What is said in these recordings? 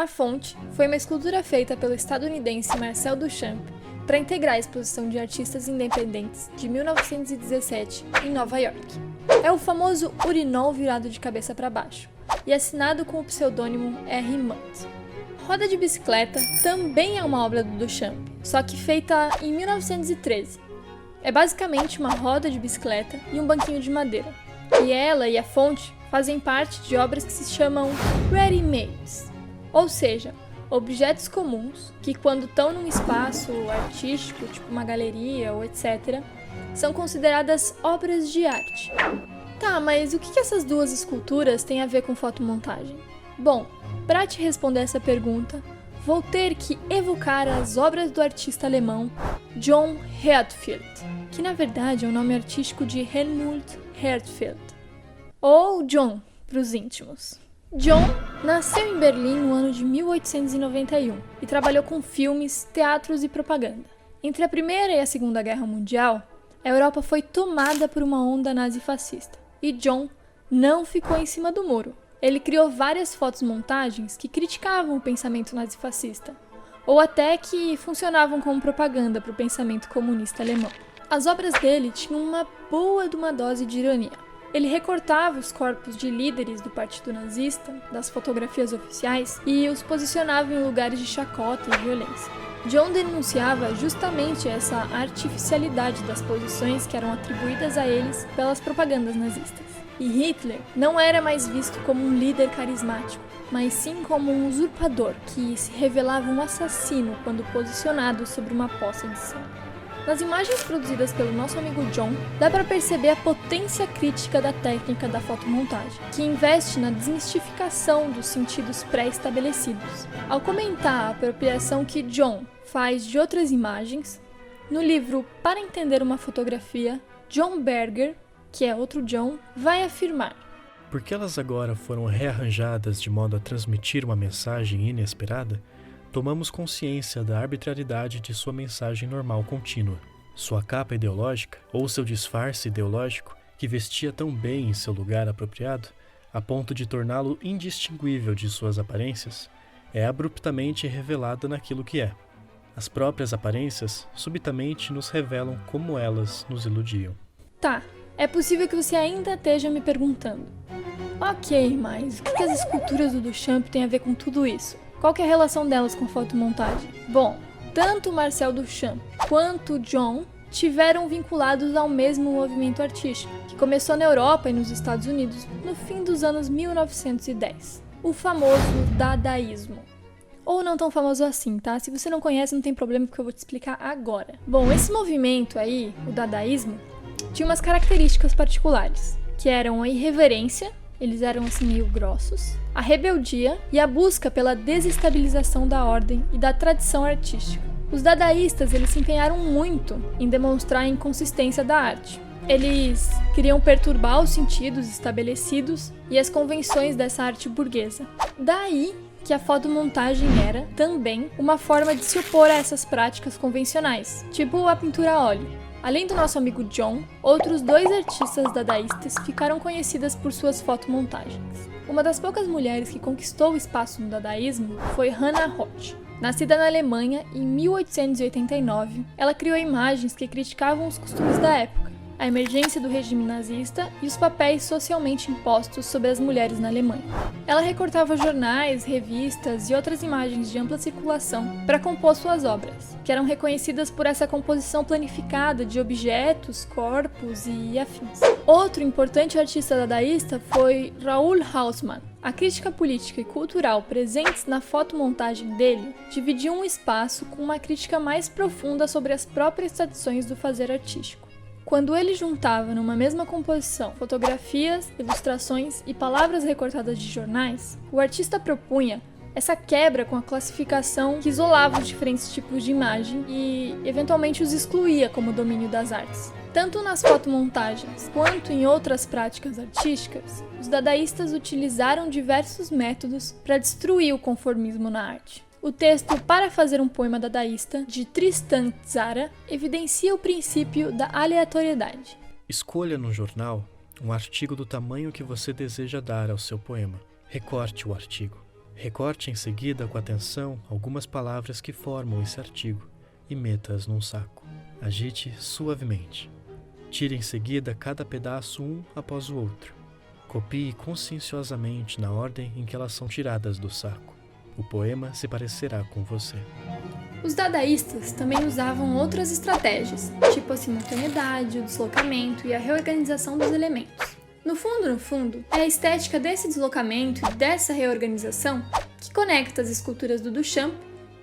A fonte foi uma escultura feita pelo estadunidense Marcel Duchamp para integrar a exposição de artistas independentes de 1917 em Nova York. É o famoso urinol virado de cabeça para baixo e assinado com o pseudônimo R. Munt. Roda de Bicicleta também é uma obra do Duchamp, só que feita em 1913. É basicamente uma roda de bicicleta e um banquinho de madeira. E ela e a fonte fazem parte de obras que se chamam ready-mades, ou seja, objetos comuns que, quando estão num espaço artístico, tipo uma galeria ou etc., são consideradas obras de arte. Tá, mas o que essas duas esculturas têm a ver com fotomontagem? Bom, para te responder essa pergunta, vou ter que evocar as obras do artista alemão John Herzfeld, que na verdade é o nome artístico de Helmut Herzfeld, ou John para os íntimos. John nasceu em Berlim no ano de 1891 e trabalhou com filmes, teatros e propaganda. Entre a Primeira e a Segunda Guerra Mundial, a Europa foi tomada por uma onda nazifascista, e John não ficou em cima do muro. Ele criou várias fotomontagens que criticavam o pensamento nazifascista, ou até que funcionavam como propaganda para o pensamento comunista alemão. As obras dele tinham uma boa dose de ironia. Ele recortava os corpos de líderes do partido nazista, das fotografias oficiais, e os posicionava em lugares de chacota e violência. John denunciava justamente essa artificialidade das posições que eram atribuídas a eles pelas propagandas nazistas. E Hitler não era mais visto como um líder carismático, mas sim como um usurpador que se revelava um assassino quando posicionado sobre uma poça de sangue. Nas imagens produzidas pelo nosso amigo John, dá para perceber a potência crítica da técnica da fotomontagem, que investe na desmistificação dos sentidos pré-estabelecidos. Ao comentar a apropriação que John faz de outras imagens, no livro Para Entender uma Fotografia, John Berger, que é outro John, vai afirmar: porque elas agora foram rearranjadas de modo a transmitir uma mensagem inesperada, tomamos consciência da arbitrariedade de sua mensagem normal contínua. Sua capa ideológica, ou seu disfarce ideológico, que vestia tão bem em seu lugar apropriado, a ponto de torná-lo indistinguível de suas aparências, é abruptamente revelada naquilo que é. As próprias aparências subitamente nos revelam como elas nos iludiam. Tá, é possível que você ainda esteja me perguntando: ok, mas o que as esculturas do Duchamp têm a ver com tudo isso? Qual que é a relação delas com fotomontagem? Bom, tanto Marcel Duchamp quanto John tiveram vinculados ao mesmo movimento artístico, que começou na Europa e nos Estados Unidos no fim dos anos 1910, o famoso dadaísmo. Ou não tão famoso assim, tá? Se você não conhece, não tem problema, porque eu vou te explicar agora. Bom, esse movimento aí, o dadaísmo, tinha umas características particulares, que eram a irreverência, eles eram assim meio grossos, a rebeldia e a busca pela desestabilização da ordem e da tradição artística. Os dadaístas, eles se empenharam muito em demonstrar a inconsistência da arte. Eles queriam perturbar os sentidos estabelecidos e as convenções dessa arte burguesa. Daí que a fotomontagem era, também, uma forma de se opor a essas práticas convencionais, tipo a pintura a óleo. Além do nosso amigo John, outros dois artistas dadaístas ficaram conhecidas por suas fotomontagens. Uma das poucas mulheres que conquistou o espaço no dadaísmo foi Hannah Roth. Nascida na Alemanha em 1889, ela criou imagens que criticavam os costumes da época, a emergência do regime nazista e os papéis socialmente impostos sobre as mulheres na Alemanha. Ela recortava jornais, revistas e outras imagens de ampla circulação para compor suas obras, que eram reconhecidas por essa composição planificada de objetos, corpos e afins. Outro importante artista dadaísta foi Raoul Hausmann. A crítica política e cultural presentes na fotomontagem dele dividiam um espaço com uma crítica mais profunda sobre as próprias tradições do fazer artístico. Quando ele juntava numa mesma composição fotografias, ilustrações e palavras recortadas de jornais, o artista propunha essa quebra com a classificação que isolava os diferentes tipos de imagem e, eventualmente, os excluía como domínio das artes. Tanto nas fotomontagens quanto em outras práticas artísticas, os dadaístas utilizaram diversos métodos para destruir o conformismo na arte. O texto Para Fazer um Poema Dadaísta, de Tristan Tzara, evidencia o princípio da aleatoriedade. Escolha no jornal um artigo do tamanho que você deseja dar ao seu poema. Recorte o artigo. Recorte em seguida com atenção algumas palavras que formam esse artigo e meta-as num saco. Agite suavemente. Tire em seguida cada pedaço um após o outro. Copie conscienciosamente na ordem em que elas são tiradas do saco. O poema se parecerá com você. Os dadaístas também usavam outras estratégias, tipo a simultaneidade, o deslocamento e a reorganização dos elementos. No fundo, é a estética desse deslocamento e dessa reorganização que conecta as esculturas do Duchamp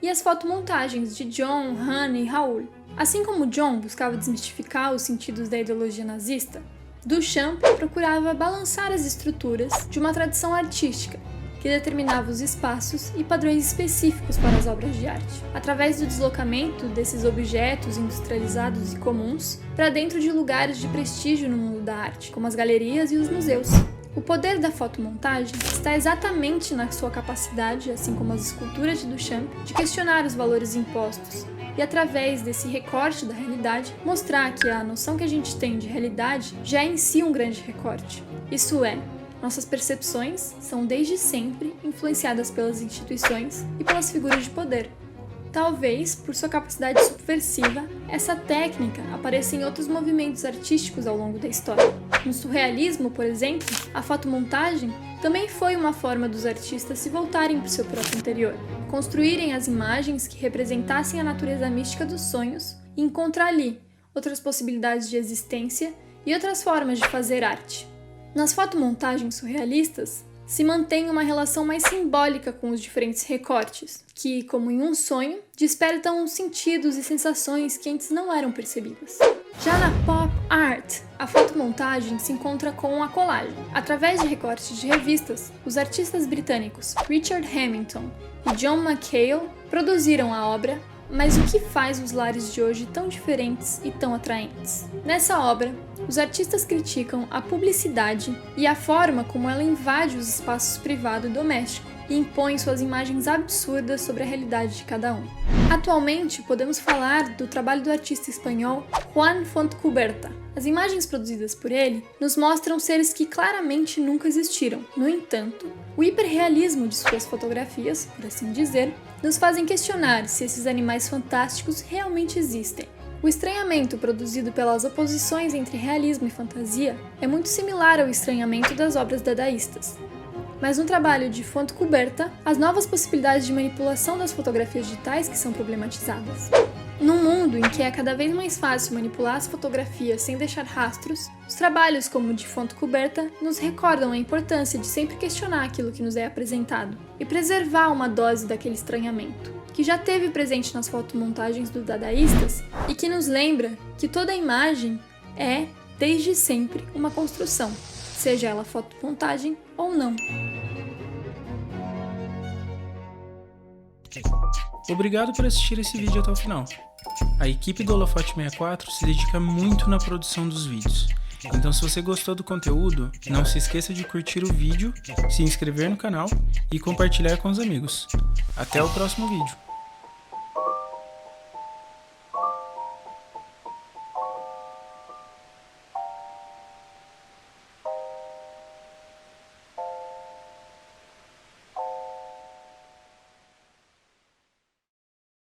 e as fotomontagens de John, Hannah e Raoul. Assim como John buscava desmistificar os sentidos da ideologia nazista, Duchamp procurava balançar as estruturas de uma tradição artística que determinava os espaços e padrões específicos para as obras de arte, através do deslocamento desses objetos industrializados e comuns para dentro de lugares de prestígio no mundo da arte, como as galerias e os museus. O poder da fotomontagem está exatamente na sua capacidade, assim como as esculturas de Duchamp, de questionar os valores impostos e, através desse recorte da realidade, mostrar que a noção que a gente tem de realidade já é em si um grande recorte. Isso é, nossas percepções são desde sempre influenciadas pelas instituições e pelas figuras de poder. Talvez, por sua capacidade subversiva, essa técnica apareça em outros movimentos artísticos ao longo da história. No surrealismo, por exemplo, a fotomontagem também foi uma forma dos artistas se voltarem para o seu próprio interior, construírem as imagens que representassem a natureza mística dos sonhos e encontrar ali outras possibilidades de existência e outras formas de fazer arte. Nas fotomontagens surrealistas, se mantém uma relação mais simbólica com os diferentes recortes, que, como em um sonho, despertam sentidos e sensações que antes não eram percebidas. Já na pop art, a fotomontagem se encontra com a colagem. Através de recortes de revistas, os artistas britânicos Richard Hamilton e John McHale produziram a obra Mas o que faz os lares de hoje tão diferentes e tão atraentes? Nessa obra, os artistas criticam a publicidade e a forma como ela invade os espaços privado e doméstico e impõe suas imagens absurdas sobre a realidade de cada um. Atualmente, podemos falar do trabalho do artista espanhol Juan Fontcuberta. As imagens produzidas por ele nos mostram seres que claramente nunca existiram. No entanto, o hiperrealismo de suas fotografias, por assim dizer, nos fazem questionar se esses animais fantásticos realmente existem. O estranhamento produzido pelas oposições entre realismo e fantasia é muito similar ao estranhamento das obras dadaístas. Mas no trabalho de Fontcuberta, as novas possibilidades de manipulação das fotografias digitais que são problematizadas. Num mundo em que é cada vez mais fácil manipular as fotografias sem deixar rastros, os trabalhos como o de Fontcuberta nos recordam a importância de sempre questionar aquilo que nos é apresentado e preservar uma dose daquele estranhamento, que já teve presente nas fotomontagens dos dadaístas e que nos lembra que toda imagem é, desde sempre, uma construção, seja ela fotomontagem ou não. Obrigado por assistir esse vídeo até o final. A equipe do Holofote 64 se dedica muito na produção dos vídeos. Então, se você gostou do conteúdo, não se esqueça de curtir o vídeo, se inscrever no canal e compartilhar com os amigos. Até o próximo vídeo.